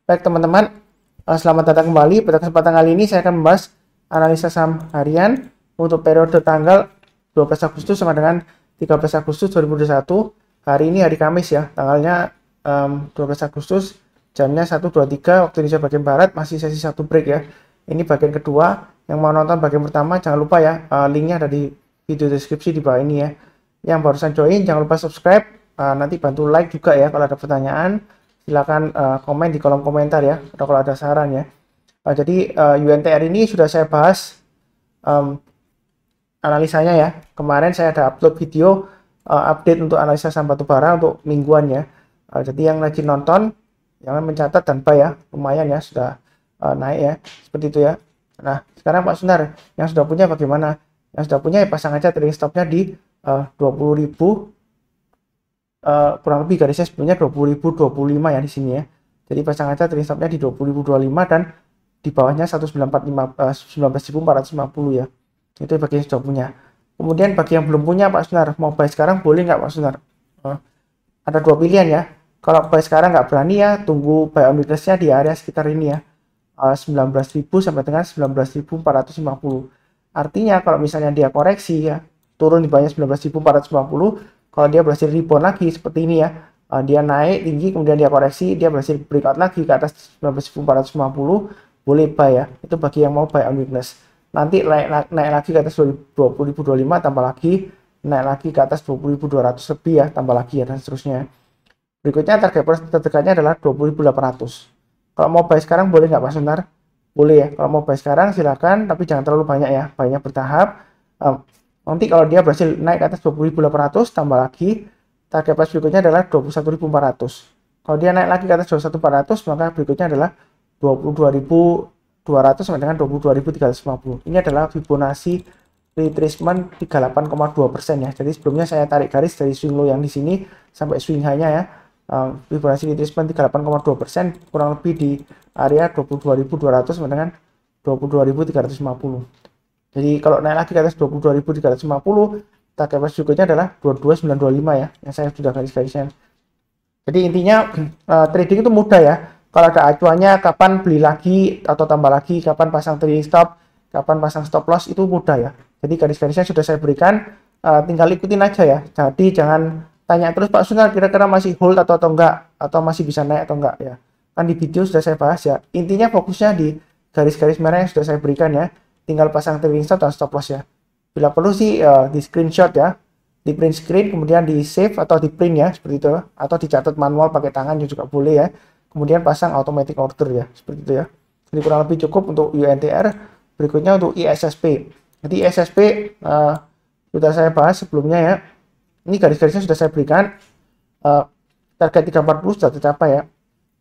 Baik teman-teman, selamat datang kembali. Pada kesempatan kali ini saya akan membahas analisa saham harian untuk periode tanggal 12 Agustus sama dengan 13 Agustus 2021. Hari ini hari Kamis ya, tanggalnya 12 Agustus, jamnya 1.23 waktu Indonesia bagian Barat, masih sesi 1 break ya. Ini bagian kedua. Yang mau nonton bagian pertama jangan lupa ya, linknya ada di video deskripsi di bawah ini ya. Yang barusan join jangan lupa subscribe, nanti bantu like juga ya kalau ada pertanyaan. Silakan komen di kolom komentar ya, atau kalau ada saran ya. Jadi UNTR ini sudah saya bahas analisanya ya. Kemarin saya ada upload video update untuk analisa saham batubara untuk mingguan ya. Jadi yang rajin nonton, jangan mencatat tanpa ya, lumayan ya sudah naik ya, seperti itu ya. Nah sekarang Pak Sunar yang sudah punya bagaimana? Yang sudah punya ya pasang aja trading stopnya di 20.000. Kurang lebih garisnya sebelumnya 20.025 ya di sini ya. Jadi pasang aja trading stopnya di 20.025 dan di bawahnya 19.450 ya. Itu bagi yang sudah punya. Kemudian bagi yang belum punya Pak Sunar, mau buy sekarang boleh nggak Pak Sunar? Ada dua pilihan ya. Kalau buy sekarang nggak berani ya, tunggu buy on weakness-nya di area sekitar ini ya. 19.000 sampai dengan 19.450. Artinya kalau misalnya dia koreksi ya, turun di bawahnya 19.450, kalau dia berhasil rebound lagi seperti ini ya, dia naik tinggi kemudian dia koreksi, dia berhasil breakout lagi ke atas 19.450, boleh buy ya. Itu bagi yang mau buy on weakness. Nanti naik lagi ke atas 20.025, tambah lagi naik lagi ke atas 20.200 lebih ya, tambah lagi ya, dan seterusnya. Berikutnya target price terdekatnya adalah 20.800. Kalau mau buy sekarang boleh nggak Pak Sunar? Boleh ya. Kalau mau buy sekarang silakan, tapi jangan terlalu banyak ya, banyak bertahap. Nanti kalau dia berhasil naik ke atas 20.800, tambah lagi target price berikutnya adalah 21.400. Kalau dia naik lagi ke atas 21.400, maka berikutnya adalah 22.200 sampai dengan 22.350. Ini adalah Fibonacci retracement 38,2% ya. Jadi sebelumnya saya tarik garis dari swing low yang di sini sampai swing high-nya ya. Fibonacci retracement 38,2%, kurang lebih di area 22.200 sampai dengan 22.350. Jadi kalau naik lagi ke atas 22.350, target price berikutnya adalah 22.925 ya, yang saya sudah garis-garisnya. Jadi intinya trading itu mudah ya. Kalau ada acuannya kapan beli lagi atau tambah lagi, kapan pasang trading stop, kapan pasang stop loss, itu mudah ya. Jadi garis-garisnya sudah saya berikan, tinggal ikutin aja ya. Jadi jangan tanya terus Pak Sunar kira-kira masih hold atau enggak, atau masih bisa naik atau enggak ya. Kan di video sudah saya bahas ya. Intinya fokusnya di garis-garis merah yang sudah saya berikan ya. Tinggal pasang trading stop dan stop loss ya. Bila perlu sih di screenshot ya, di print screen, kemudian di save atau di print ya, seperti itu, atau dicatat manual pakai tangan juga boleh ya. Kemudian pasang automatic order ya, seperti itu ya. Jadi kurang lebih cukup untuk UNTR. Berikutnya untuk ISSP. Jadi ISSP sudah saya bahas sebelumnya ya. Ini garis-garisnya sudah saya berikan. Target 340 sudah tercapai ya.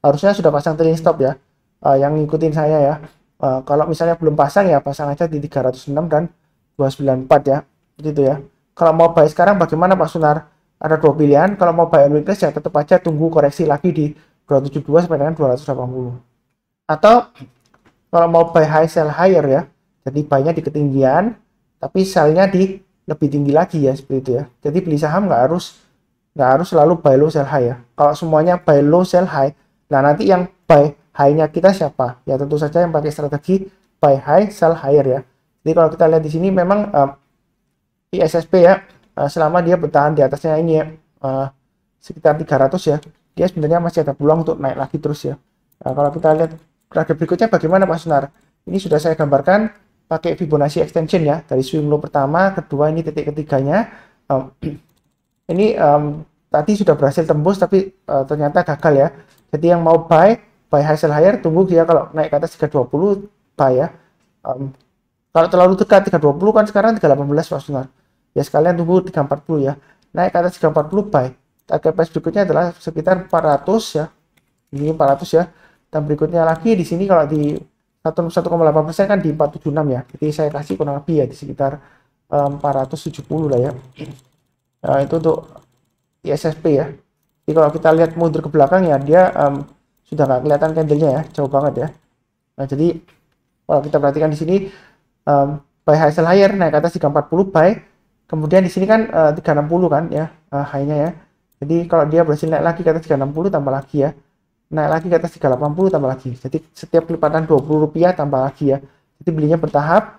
Harusnya sudah pasang trading stop ya. Yang ngikutin saya ya. Kalau misalnya belum pasang ya pasang aja di 306 dan 294 ya, gitu ya. Kalau mau buy sekarang bagaimana Pak Sunar? Ada dua pilihan. Kalau mau buy on weakness ya tetap aja tunggu koreksi lagi di 272 sampai dengan 280. Atau kalau mau buy high sell higher ya, jadi buy-nya di ketinggian tapi sell-nya di lebih tinggi lagi ya, seperti itu ya. Jadi beli saham nggak harus selalu buy low sell high ya. Kalau semuanya buy low sell high, nah nanti yang buy high-nya kita siapa? Ya tentu saja yang pakai strategi buy high, sell higher ya. Jadi kalau kita lihat di sini memang ISSP ya, selama dia bertahan di atasnya ini ya, sekitar 300 ya, dia sebenarnya masih ada peluang untuk naik lagi terus ya. Kalau kita lihat grafik berikutnya bagaimana Pak Sunar? Ini sudah saya gambarkan pakai Fibonacci extension ya, dari swing low pertama, kedua ini titik ketiganya. Ini tadi sudah berhasil tembus tapi ternyata gagal ya. Jadi yang mau buy high sell higher, tunggu dia kalau naik ke atas 320 buy ya. Kalau terlalu dekat 320 kan sekarang 318 Pak Sunar. Ya sekalian tunggu 340 ya. Naik ke atas 340 buy. Target price berikutnya adalah sekitar 400 ya. Ini 400 ya. Dan berikutnya lagi di sini kalau di 1,8% kan di 476 ya. Jadi saya kasih kurang lebih ya di sekitar 470 lah ya. Itu untuk ISSP ya. Jadi kalau kita lihat mundur ke belakang ya dia sudah nggak kelihatan candlenya ya, jauh banget ya. Nah jadi kalau kita perhatikan di sini buy high sell higher naik ke atas 340 buy, kemudian di sini kan 360 kan ya high-nya ya. Jadi kalau dia berhasil naik lagi ke atas 360 tambah lagi ya. naik lagi ke atas 380 tambah lagi. Jadi setiap kelipatan Rp20 tambah lagi ya. Jadi belinya bertahap,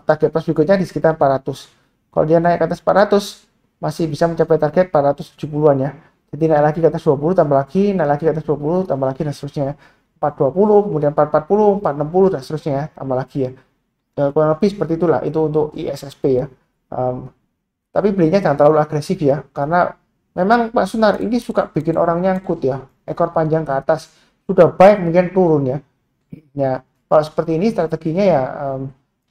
target plus berikutnya di sekitar 400. Kalau dia naik ke atas 400 masih bisa mencapai target 470-an ya. Jadi naik lagi ke atas 20 tambah lagi, naik lagi ke atas 20 tambah lagi dan seterusnya ya. 420, kemudian 440, 460 dan seterusnya ya, tambah lagi ya. Kurang lebih seperti itulah itu untuk ISSP ya. Tapi belinya jangan terlalu agresif ya, karena memang Pak Sunar ini suka bikin orang nyangkut ya, ekor panjang ke atas, sudah baik mungkin turun ya. Ya, kalau seperti ini strateginya ya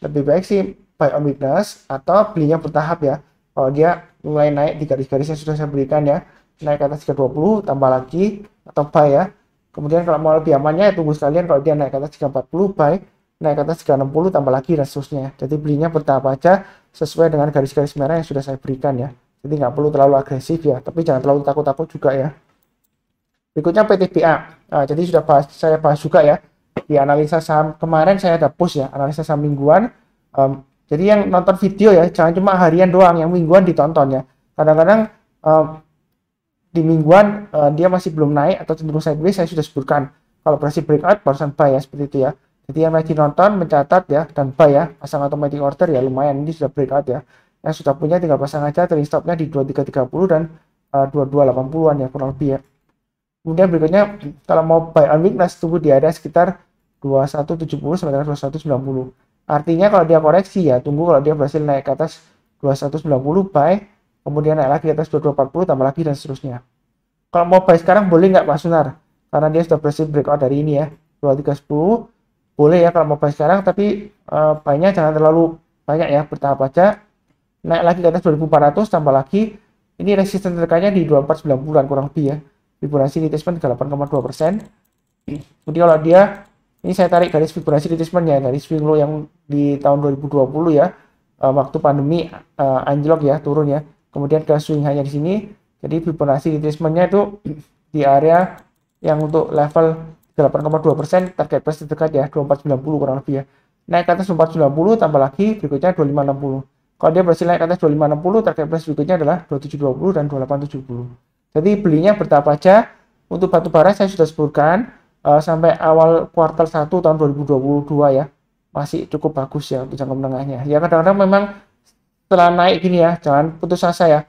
lebih baik sih buy on weakness atau belinya bertahap ya. Kalau dia mulai naik di garis-garis yang sudah saya berikan ya, naik ke atas 320 tambah lagi atau buy ya. Kemudian kalau mau lebih amannya ya tunggu sekalian, kalau dia naik ke atas 340 buy, naik ke atas 360 tambah lagi dan seterusnya. Jadi belinya bertahap aja sesuai dengan garis-garis merah yang sudah saya berikan ya. Jadi nggak perlu terlalu agresif ya, tapi jangan terlalu takut-takut juga ya. Berikutnya PTBA. Jadi sudah saya bahas juga ya di analisa saham kemarin, saya ada post ya analisa saham mingguan. Jadi yang nonton video ya jangan cuma harian doang, yang mingguan ditonton ya. Kadang-kadang di mingguan dia masih belum naik atau cenderung sideways, saya sudah sebutkan kalau berhasil breakout barusan buy ya, seperti itu ya. Jadi yang lagi nonton mencatat ya dan buy ya, pasang automatic order ya, lumayan ini sudah breakout ya. Yang sudah punya tinggal pasang aja, trailing stopnya di 2330 dan 2280-an ya kurang lebih ya. Kemudian berikutnya kalau mau buy on weakness tunggu di area sekitar 2170 sampai dengan 2190. Artinya kalau dia koreksi ya tunggu kalau dia berhasil naik ke atas 2190 buy, kemudian naik lagi ke atas 2240 tambah lagi dan seterusnya. Kalau mau buy sekarang boleh nggak Pak Sunar? Karena dia sudah berhasil breakout dari ini ya 2310, boleh ya kalau mau buy sekarang, tapi buy-nya jangan terlalu banyak ya, bertahap aja. Naik lagi ke atas 2400 tambah lagi, ini resisten terdekatnya di 2490-an kurang lebih ya. Fibonacci retracement 8,2%. Jadi kalau dia, ini saya tarik garis Fibonacci retracement ya, dari swing low yang di tahun 2020 ya, waktu pandemi anjlok ya, turun ya. Kemudian ke swing high-nya di sini, jadi Fibonacci retracement-nya itu di area yang untuk level 8,2%, target price terdekat ya 2490 kurang lebih ya. Naik ke atas 2490 tambah lagi berikutnya 2560. Kalau dia berhasil naik ke atas 2560, target price berikutnya adalah 2720 dan 2870. Jadi belinya bertahap aja. Untuk batu bara saya sudah sebutkan sampai awal kuartal 1 tahun 2022 ya. Masih cukup bagus ya untuk jangka menengahnya. Ya kadang-kadang memang setelah naik gini ya, jangan putus asa ya.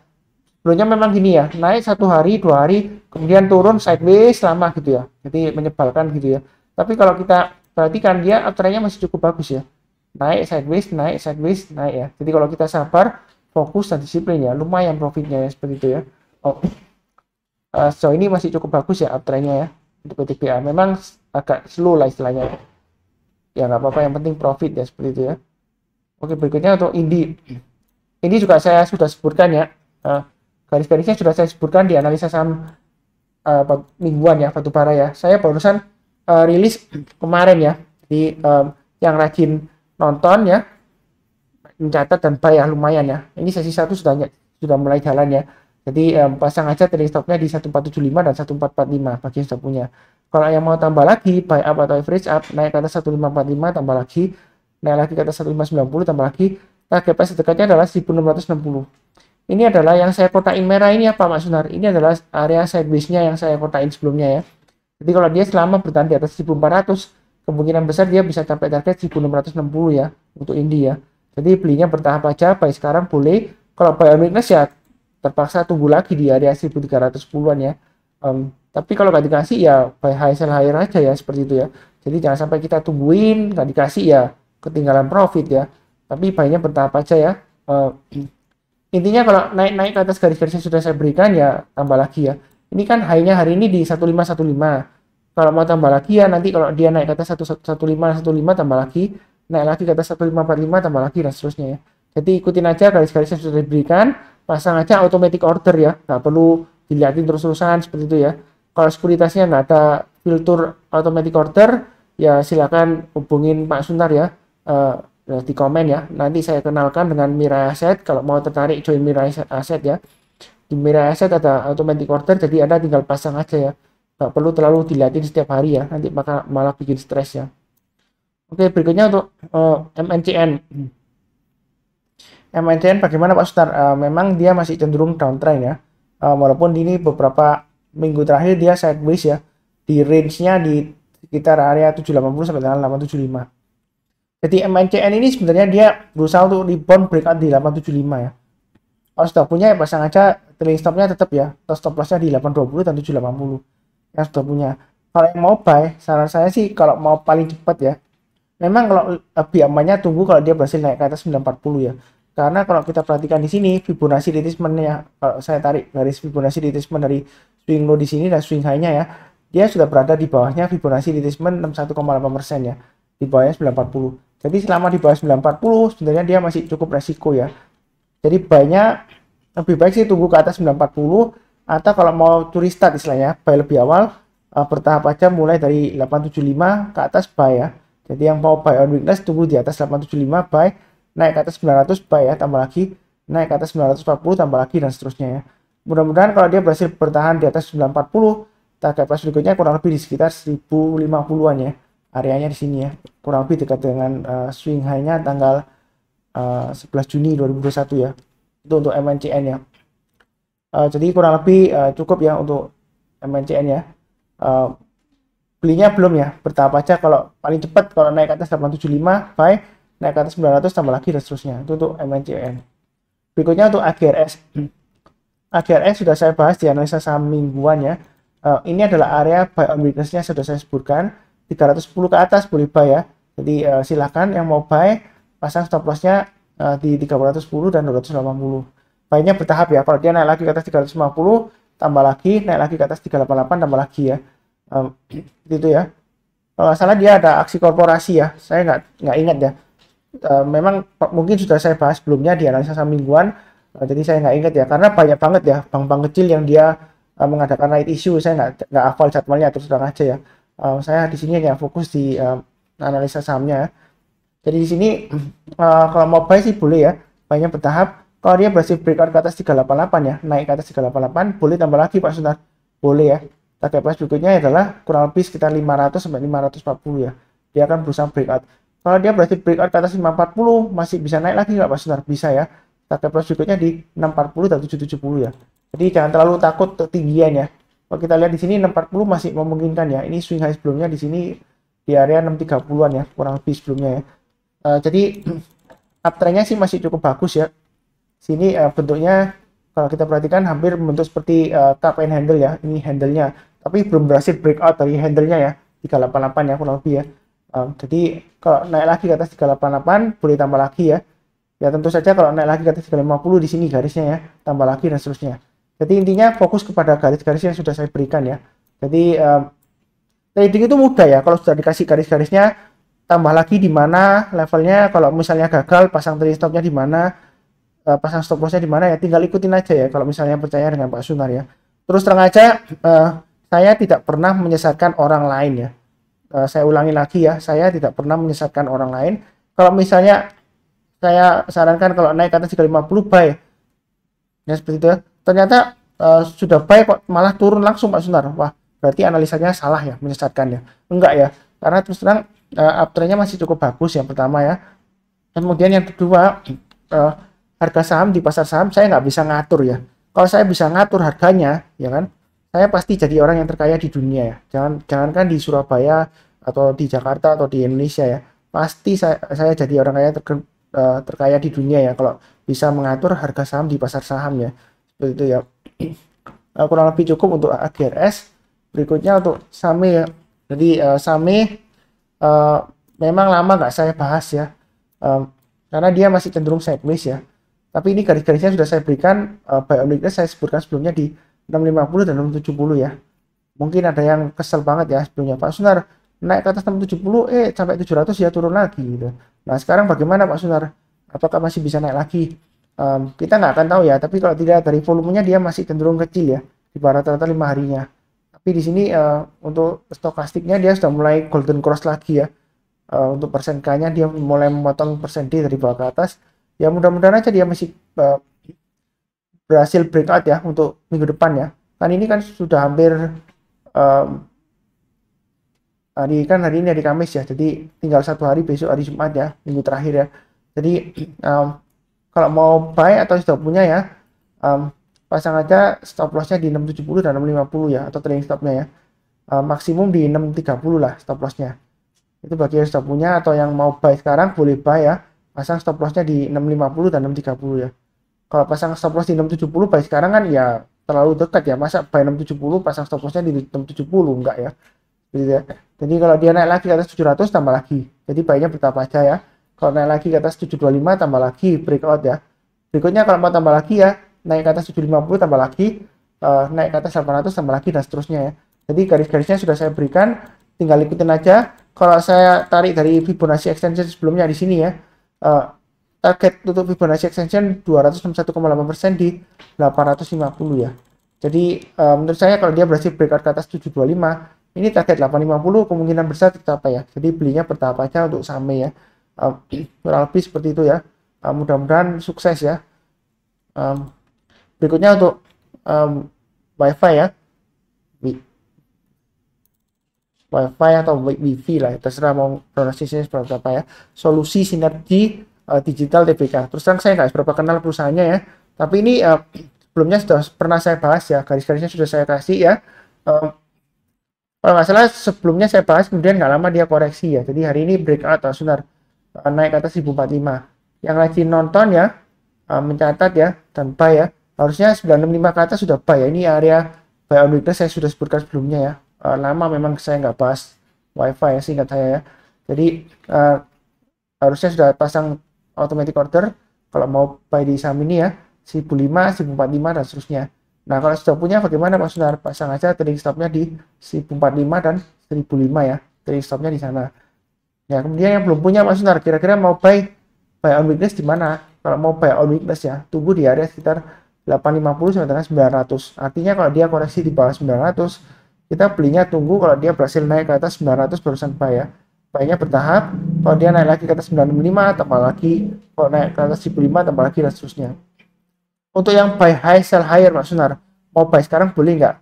Sebelumnya memang gini ya, naik 1 hari, 2 hari, kemudian turun sideways lama gitu ya. Jadi menyebalkan gitu ya. Tapi kalau kita perhatikan dia uptrendnya masih cukup bagus ya. Naik sideways, naik ya. Jadi kalau kita sabar, fokus dan disiplin ya, lumayan profitnya ya seperti itu ya. So ini masih cukup bagus ya uptrendnya ya untuk PTBA. Memang agak slow lah istilahnya. Ya nggak apa-apa, yang penting profit ya seperti itu ya. Oke, berikutnya untuk Indi. Ini juga saya sudah sebutkan ya. Garis-garisnya sudah saya sebutkan di analisa saham mingguan ya, batubara ya. Saya barusan rilis kemarin ya, di yang rajin nonton ya, mencatat dan buy ya lumayan ya. Ini sesi 1 sudah mulai jalan ya. Jadi pasang aja trailing stopnya di 1475 dan 1445 bagi yang sudah punya. Kalau yang mau tambah lagi buy up atau average up, naik ke atas 1545 tambah lagi, naik lagi ke atas 1590 tambah lagi, target price dekatnya adalah 1660. Ini adalah yang saya kotain merah ini apa Pak Sunar? Ini adalah area sideways-nya yang saya kotain sebelumnya ya. Jadi kalau dia selama bertahan di atas 1400, kemungkinan besar dia bisa capai target 1660 ya untuk Indi ya. Jadi belinya bertahap aja, buy sekarang boleh. Kalau buy on weakness ya terpaksa tunggu lagi di area 1310-an ya. Tapi kalau nggak dikasih ya buy high sell higher aja ya seperti itu ya. Jadi jangan sampai kita tungguin nggak dikasih ya ketinggalan profit ya. Tapi buy-nya bertahap aja ya. Intinya kalau naik ke atas garis-garis yang sudah saya berikan ya tambah lagi ya. Ini kan high-nya hari ini di 1515. Kalau mau tambah lagi ya nanti kalau dia naik ke atas 1515 tambah lagi, naik lagi ke atas 1545 tambah lagi dan seterusnya ya. Jadi ikutin aja garis-garis yang sudah diberikan, pasang aja automatic order ya, nggak perlu dilihatin terus-terusan seperti itu ya. Kalau sekuritasnya nggak ada filter automatic order, ya silakan hubungin Pak Sunar ya. Di komen ya, nanti saya kenalkan dengan Mirai Asset kalau mau tertarik join Mirai Asset ya. Di Mirai Asset ada automatic order, jadi Anda tinggal pasang aja ya, nggak perlu terlalu dilihatin setiap hari ya, nanti malah bikin stres ya. Oke, berikutnya untuk MNCN. MNCN bagaimana Pak Sunar? Memang dia masih cenderung downtrend ya, walaupun ini beberapa minggu terakhir dia sideways ya, di range-nya di sekitar area 780 sampai dengan 875. Jadi MNCN ini sebenarnya dia berusaha untuk rebound breakout di 875 ya. Kalau sudah punya ya pasang aja trailing stopnya tetap ya, atau stop lossnya di 820 dan 780 yang sudah punya. Kalau yang mau buy, saran saya sih kalau mau paling cepat ya, memang kalau lebih amannya tunggu kalau dia berhasil naik ke atas 940 ya. Karena kalau kita perhatikan di sini Fibonacci retracement-nya, kalau saya tarik garis Fibonacci retracement dari swing low di sini dan swing high-nya ya, dia sudah berada di bawahnya Fibonacci retracement 61,8% ya, di bawahnya 940. Jadi selama di bawah 940 sebenarnya dia masih cukup resiko ya. Jadi banyak lebih baik sih tunggu ke atas 940, atau kalau mau curi start istilahnya buy lebih awal, bertahap aja mulai dari 875 ke atas buy ya. Jadi yang mau buy on weakness tunggu di atas 875 buy, naik ke atas 900 buy ya, tambah lagi, naik ke atas 940 tambah lagi dan seterusnya ya. Mudah-mudahan kalau dia berhasil bertahan di atas 940, target price berikutnya kurang lebih di sekitar 1050-an ya. Areanya di sini ya, kurang lebih dekat dengan swing high-nya tanggal 11 Juni 2021 ya. Itu untuk MNCN ya. Jadi kurang lebih cukup ya untuk MNCN ya. Belinya belum ya, bertahap aja. Kalau paling cepat kalau naik ke atas 875 buy, naik ke atas 900 tambah lagi dan seterusnya. Itu untuk MNCN. Berikutnya untuk AGRS. AGRS sudah saya bahas di analisa saham mingguan ya. Ini adalah area buy on weakness-nya sudah saya sebutkan, 310 ke atas boleh buy ya. Jadi silakan yang mau buy pasang stop loss-nya di 310 dan 280. Buy-nya bertahap ya. Kalau dia naik lagi ke atas 350 tambah lagi, naik lagi ke atas 388 tambah lagi ya. Gitu ya. Kalau salah dia ada aksi korporasi ya. Saya nggak ingat ya. Memang mungkin sudah saya bahas sebelumnya di analisa saham mingguan. Jadi saya nggak ingat ya, karena banyak banget ya bank-bank kecil yang dia mengadakan right issue. Saya nggak hafal jadwalnya, terus terang aja ya. Saya di sini hanya fokus di analisa sahamnya ya. Jadi di sini kalau mau buy sih boleh ya, buy-nya bertahap. Kalau dia berhasil breakout ke atas 388 ya, naik ke atas 388, boleh tambah lagi Pak Sunar. Boleh ya. Target price berikutnya adalah kurang lebih sekitar 500 sampai 540 ya. Dia akan berusaha breakout. Kalau dia berhasil breakout ke atas 540, masih bisa naik lagi nggak Pak Sunar? Bisa ya. Target price berikutnya di 640 dan 770 ya. Jadi jangan terlalu takut ketinggian ya. Kalau kita lihat di sini 640 masih memungkinkan ya. Ini swing high sebelumnya di sini di area 630-an ya, kurang lebih sebelumnya ya. Jadi uptrendnya sih masih cukup bagus ya. Sini bentuknya kalau kita perhatikan hampir membentuk seperti cup and handle ya. Ini handle-nya, tapi belum berhasil breakout dari handle-nya ya, 388 ya kurang lebih ya. Jadi kalau naik lagi ke atas 388 boleh tambah lagi ya. Ya tentu saja kalau naik lagi ke atas 350 di sini garisnya ya, tambah lagi dan seterusnya. Jadi intinya fokus kepada garis-garis yang sudah saya berikan ya. Jadi trading itu mudah ya, kalau sudah dikasih garis-garisnya, tambah lagi di mana levelnya. Kalau misalnya gagal, pasang trailing stopnya di mana, pasang stop lossnya di mana ya, tinggal ikutin aja ya kalau misalnya percaya dengan Pak Sunar ya. Terus terang aja, saya tidak pernah menyesatkan orang lain ya. Saya ulangi lagi ya, saya tidak pernah menyesatkan orang lain. Kalau misalnya saya sarankan kalau naik ke atas 350 buy ya, seperti itu ya. Ternyata sudah buy kok malah turun langsung Pak Sunar. Wah, berarti analisanya salah ya, menyesatkan ya. Enggak ya, karena terus terang uptrendnya masih cukup bagus yang pertama ya. Kemudian yang kedua, harga saham di pasar saham saya nggak bisa ngatur ya. Kalau saya bisa ngatur harganya ya kan, saya pasti jadi orang yang terkaya di dunia ya. Jangankan di Surabaya atau di Jakarta atau di Indonesia ya, pasti saya jadi orang kaya terkaya di dunia ya kalau bisa mengatur harga saham di pasar saham ya. Seperti itu ya. Kurang lebih cukup untuk AGRS. Berikutnya untuk SAME ya. Jadi SAME memang lama nggak saya bahas ya, karena dia masih cenderung sideways ya. Tapi ini garis-garisnya sudah saya berikan, buy on weakness saya sebutkan sebelumnya di 650 dan 670 ya. Mungkin ada yang kesel banget ya sebelumnya, Pak Sunar naik ke atas 670 sampai 700 ya turun lagi gitu. Nah sekarang bagaimana Pak Sunar, apakah masih bisa naik lagi? Kita nggak akan tahu ya, tapi kalau tidak dari volumenya dia masih cenderung kecil ya di rata-rata 5 harinya. Tapi di sini untuk stokastiknya dia sudah mulai golden cross lagi ya. Untuk persen K-nya dia mulai memotong persen D dari bawah ke atas. Ya mudah-mudahan aja dia masih berhasil breakout ya untuk minggu depan ya. Kan ini kan sudah hampir hari ini hari Kamis ya. Jadi tinggal satu hari, besok hari Jumat ya, minggu terakhir ya. Jadi kalau mau buy atau sudah punya ya, pasang aja stop lossnya di 670 dan 650 ya, atau trailing stopnya ya. maksimum di 630 lah stop lossnya. Itu bagi yang sudah punya atau yang mau buy sekarang boleh buy ya, pasang stop lossnya di 650 dan 630 ya. Kalau pasang stop loss di 670 buy sekarang kan ya terlalu dekat ya, masa buy 670 pasang stop lossnya di 670, enggak ya gitu ya. Jadi kalau dia naik lagi ke atas 700 tambah lagi, jadi buy-nya bertahap aja ya. Kalau naik lagi ke atas 725 tambah lagi breakout ya. Berikutnya kalau mau tambah lagi ya, naik ke atas 750 tambah lagi, naik ke atas 800 tambah lagi dan seterusnya ya. Jadi garis-garisnya sudah saya berikan, tinggal ikutin aja. Kalau saya tarik dari Fibonacci extension sebelumnya di sini ya, target tutup Fibonacci extension 261,8% di 850 ya. Jadi menurut saya kalau dia berhasil breakout ke atas 725, ini target 850 kemungkinan besar tercapai ya. Jadi belinya bertahap aja untuk saham ya. Kurang lebih seperti itu ya. Mudah-mudahan sukses ya. Berikutnya untuk WiFi ya. WiFi atau Wi-Fi lah, terserah mau pronunciation seperti apa ya. Solusi sinergi digital TBK. Terus terang saya nggak seberapa kenal perusahaannya ya, tapi ini sebelumnya sudah pernah saya bahas ya, garis-garisnya sudah saya kasih ya. Kalau nggak salah sebelumnya saya bahas, kemudian nggak lama dia koreksi ya. Jadi hari ini breakout atau sunar naik ke atas 1045. Yang lagi nonton ya, mencatat ya dan buy ya. Harusnya 965 ke atas sudah buy ya. Ini area buy on weakness saya sudah sebutkan sebelumnya ya. Lama memang saya nggak bahas WiFi ya, singkat saya ya. Jadi harusnya sudah pasang automatic order kalau mau buy di saham ini ya, 1005, 1045 dan seterusnya. Nah kalau sudah punya bagaimana Pak Sunar? Pasang aja trading stopnya di 1045 dan 1005 ya, trading stopnya di sana. Ya kemudian yang belum punya Pak Sunar, kira-kira mau buy on weakness di mana? Kalau mau buy on weakness ya, tunggu di area sekitar 850 sampai dengan 900. Artinya kalau dia koreksi di bawah 900, kita belinya tunggu kalau dia berhasil naik ke atas 900 barusan buy ya. Buy-nya bertahap, kalau dia naik lagi ke atas 965 tambah lagi, kalau naik ke atas 1005 tambah lagi dan seterusnya. Untuk yang buy high sell higher Mas Sunar, mau buy sekarang boleh nggak?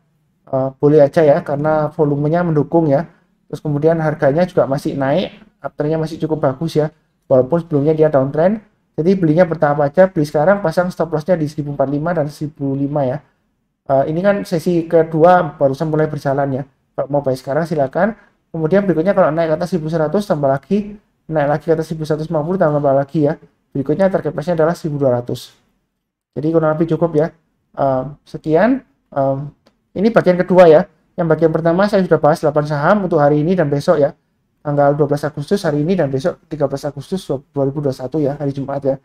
Boleh aja ya, karena volumenya mendukung ya. Terus kemudian harganya juga masih naik, afternya masih cukup bagus ya, walaupun sebelumnya dia downtrend. Jadi belinya bertahap aja, beli sekarang, pasang stop lossnya di 1045 dan 1005 ya. Ini kan sesi kedua barusan mulai berjalan ya. Kalau mau buy sekarang silakan. Kemudian berikutnya kalau naik ke atas 1100 tambah lagi, naik lagi ke atas 1150 tambah lagi ya. Berikutnya target price-nya adalah 1200. Jadi kurang lebih cukup ya. Sekian. Ini bagian kedua ya. Yang bagian pertama saya sudah bahas 8 saham untuk hari ini dan besok ya. Tanggal 12 Agustus hari ini dan besok 13 Agustus 2021 ya, hari Jumat ya.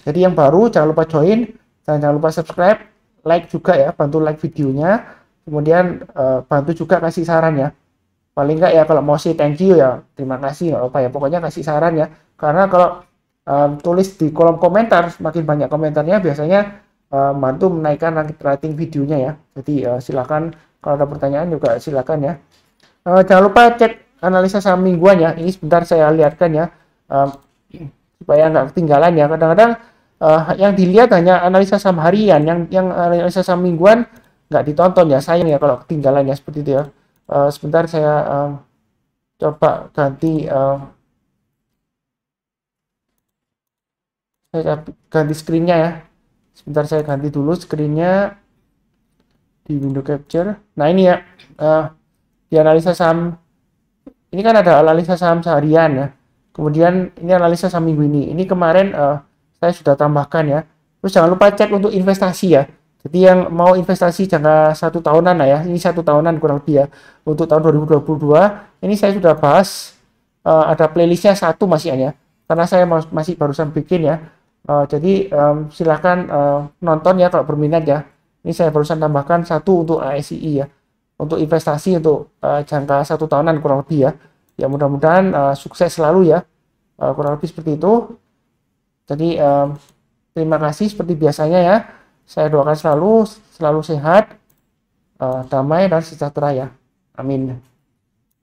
Jadi yang baru jangan lupa join dan jangan lupa subscribe, like juga ya, bantu like videonya, kemudian bantu juga kasih saran ya. Paling enggak ya kalau mau say thank you ya, terima kasih nggak apa ya, pokoknya kasih saran ya. Karena kalau tulis di kolom komentar, semakin banyak komentarnya biasanya bantu menaikkan rating videonya ya. Jadi silakan kalau ada pertanyaan juga silakan ya. Jangan lupa cek analisa saham mingguan ya. Ini sebentar saya lihatkan ya, supaya nggak ketinggalan ya. Kadang-kadang yang dilihat hanya analisa saham harian, yang analisa saham mingguan nggak ditonton ya, sayang ya kalau ketinggalan ya, seperti itu ya. Sebentar saya coba ganti screen-nya ya. Sebentar saya ganti dulu screen-nya di window capture. Nah ini ya, di analisa saham ini kan ada analisa saham seharian ya. Kemudian ini analisa saham minggu ini. Ini kemarin saya sudah tambahkan ya. Terus jangan lupa cek untuk investasi ya. Jadi yang mau investasi jangka 1 tahunan lah ya. Ini 1 tahunan kurang lebih ya. Untuk tahun 2022 ini saya sudah bahas, ada playlistnya 1 masih ya. Karena saya masih barusan bikin ya. Jadi silahkan nonton ya kalau berminat ya. Ini saya barusan tambahkan 1 untuk ASII ya. Untuk investasi untuk jangka 1 tahunan kurang lebih ya. Ya mudah-mudahan sukses selalu ya. Kurang lebih seperti itu. Jadi terima kasih seperti biasanya ya. Saya doakan selalu sehat, damai dan sejahtera ya. Amin.